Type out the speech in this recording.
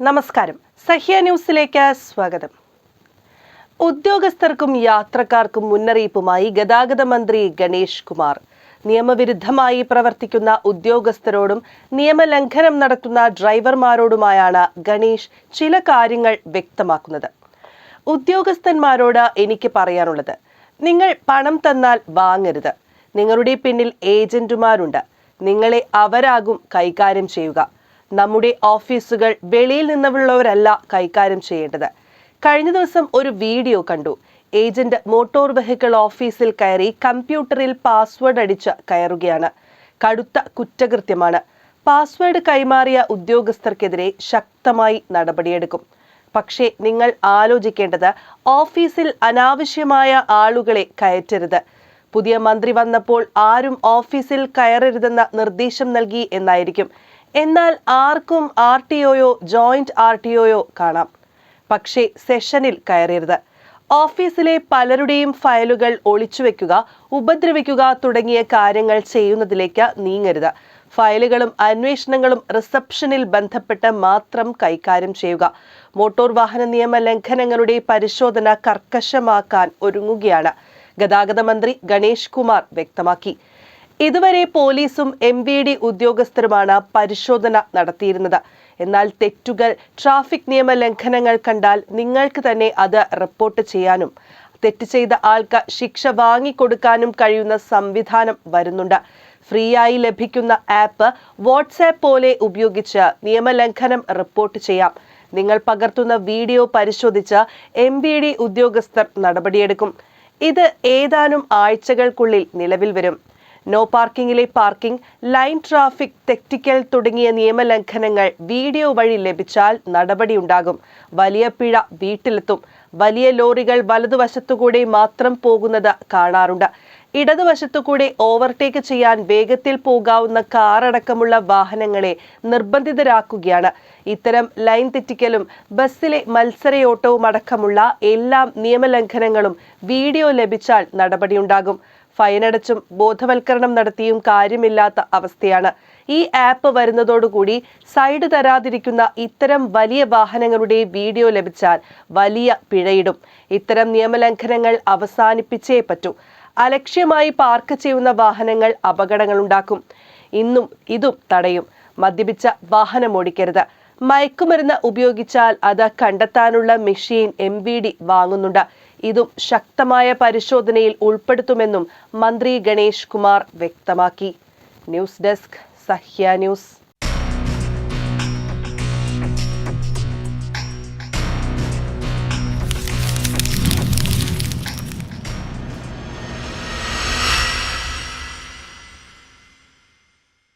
നമസ്കാരം. സഹ്യ ന്യൂസിലേക്ക് സ്വാഗതം. ഉദ്യോഗസ്ഥർക്കും യാത്രക്കാർക്കും മുന്നറിയിപ്പുമായി ഗതാഗത മന്ത്രി ഗണേഷ് കുമാർ. നിയമവിരുദ്ധമായി പ്രവർത്തിക്കുന്ന ഉദ്യോഗസ്ഥരോടും നിയമലംഘനം നടത്തുന്ന ഡ്രൈവർമാരോടുമായാണ് ഗണേഷ് ചില കാര്യങ്ങൾ വ്യക്തമാക്കുന്നത്. ഉദ്യോഗസ്ഥന്മാരോട് എനിക്ക് പറയാനുള്ളത്, നിങ്ങൾ പണം തന്നാൽ വാങ്ങരുത്. നിങ്ങളുടെ പിന്നിൽ ഏജന്റുമാരുണ്ട്. നിങ്ങളെ അവരാകും കൈകാര്യം ചെയ്യുക. നമ്മുടെ ഓഫീസുകൾ വെളിയിൽ നിന്നുള്ളവരല്ല കൈകാര്യം ചെയ്യേണ്ടത്. കഴിഞ്ഞ ദിവസം ഒരു വീഡിയോ കണ്ടു. ഏജന്റ് മോട്ടോർ വെഹിക്കിൾ ഓഫീസിൽ കയറി കമ്പ്യൂട്ടറിൽ പാസ്വേഡ് അടിച്ച് കയറുകയാണ്. കടുത്ത കുറ്റകൃത്യമാണ്. പാസ്വേഡ് കൈമാറിയ ഉദ്യോഗസ്ഥർക്കെതിരെ ശക്തമായി നടപടിയെടുക്കും. പക്ഷേ നിങ്ങൾ ആലോചിക്കേണ്ടത്, ഓഫീസിൽ അനാവശ്യമായ ആളുകളെ കയറ്റരുത്. പുതിയ മന്ത്രി വന്നപ്പോൾ ആരും ഓഫീസിൽ കയറരുതെന്ന നിർദ്ദേശം നൽകി എന്നായിരിക്കും. എന്നാൽ ആർക്കും RTOയോ ജോയിന്റ് RTOയോ കാണാം. പക്ഷേ സെഷനിൽ കയറരുത്. ഓഫീസിലെ പലരുടെയും ഫയലുകൾ ഒളിച്ചുവെക്കുക, ഉപദ്രവിക്കുക തുടങ്ങിയ കാര്യങ്ങൾ ചെയ്യുന്നതിലേക്ക് നീങ്ങരുത്. ഫയലുകളും അന്വേഷണങ്ങളും റിസപ്ഷനിൽ ബന്ധപ്പെട്ട് മാത്രം കൈകാര്യം ചെയ്യുക. മോട്ടോർ വാഹന നിയമ ലംഘനങ്ങളുടെ പരിശോധന കർക്കശമാക്കാൻ ഒരുങ്ങുകയാണ് ഗതാഗത മന്ത്രി ഗണേഷ് കുമാർ വ്യക്തമാക്കി. ഇതുവരെ പോലീസും MVD ഉദ്യോഗസ്ഥരുമാണ് പരിശോധന നടത്തിയിരുന്നത്. എന്നാൽ തെറ്റുകൾ, ട്രാഫിക് നിയമ ലംഘനങ്ങൾ കണ്ടാൽ നിങ്ങൾക്ക് തന്നെ അത് റിപ്പോർട്ട് ചെയ്യാനും തെറ്റ് ചെയ്ത ആൾക്ക് ശിക്ഷ വാങ്ങിക്കൊടുക്കാനും കഴിയുന്ന സംവിധാനം വരുന്നുണ്ട്. ഫ്രീ ആയി ലഭിക്കുന്ന ആപ്പ് വാട്സാപ്പ് പോലെ ഉപയോഗിച്ച് നിയമലംഘനം റിപ്പോർട്ട് ചെയ്യാം. നിങ്ങൾ പകർത്തുന്ന വീഡിയോ പരിശോധിച്ച് MVD ഉദ്യോഗസ്ഥർ നടപടിയെടുക്കും. ഇത് ഏതാനും ആഴ്ചകൾക്കുള്ളിൽ നിലവിൽ വരും. നോ പാർക്കിങ്ങിലെ പാർക്കിംഗ്, ലൈൻ ട്രാഫിക്, തെറ്റിക്കൽ തുടങ്ങിയ നിയമലംഘനങ്ങൾ വീഡിയോ വഴി ലഭിച്ചാൽ നടപടിയുണ്ടാകും. വലിയ പിഴ വീട്ടിലെത്തും. വലിയ ലോറികൾ വലതുവശത്തുകൂടെ മാത്രം പോകുന്നത് കാണാറുണ്ട്. ഇടതുവശത്തുകൂടെ ഓവർടേക്ക് ചെയ്യാൻ വേഗത്തിൽ പോകാവുന്ന കാറടക്കമുള്ള വാഹനങ്ങളെ നിർബന്ധിതരാക്കുകയാണ്. ഇത്തരം ലൈൻ തെറ്റിക്കലും ബസ്സിലെ മത്സരയോട്ടവും അടക്കമുള്ള എല്ലാ നിയമലംഘനങ്ങളും വീഡിയോ ലഭിച്ചാൽ നടപടിയുണ്ടാകും. ഫൈനടച്ചും ബോധവൽക്കരണം നടത്തിയും കാര്യമില്ലാത്ത അവസ്ഥയാണ്. ഈ ആപ്പ് വരുന്നതോടുകൂടി സൈഡ് തരാതിരിക്കുന്ന ഇത്തരം വലിയ വാഹനങ്ങളുടെ വീഡിയോ ലഭിച്ചാൽ വലിയ പിഴയിടും. ഇത്തരം നിയമലംഘനങ്ങൾ അവസാനിപ്പിച്ചേ പറ്റൂ. അലക്ഷ്യമായി പാർക്ക് ചെയ്യുന്ന വാഹനങ്ങൾ അപകടങ്ങളുണ്ടാക്കും. ഇതും തടയും. മദ്യപിച്ച വാഹനം ഓടിക്കരുത്. മയക്കുമരുന്ന് ഉപയോഗിച്ചാൽ അത് കണ്ടെത്താനുള്ള മെഷീൻ MVD വാങ്ങുന്നുണ്ട്. ഇതും ശക്തമായ പരിശോധനയിൽ ഉൾപ്പെടുത്തുമെന്നും മന്ത്രി ഗണേഷ് കുമാർ വ്യക്തമാക്കി. News desk, Sahya news.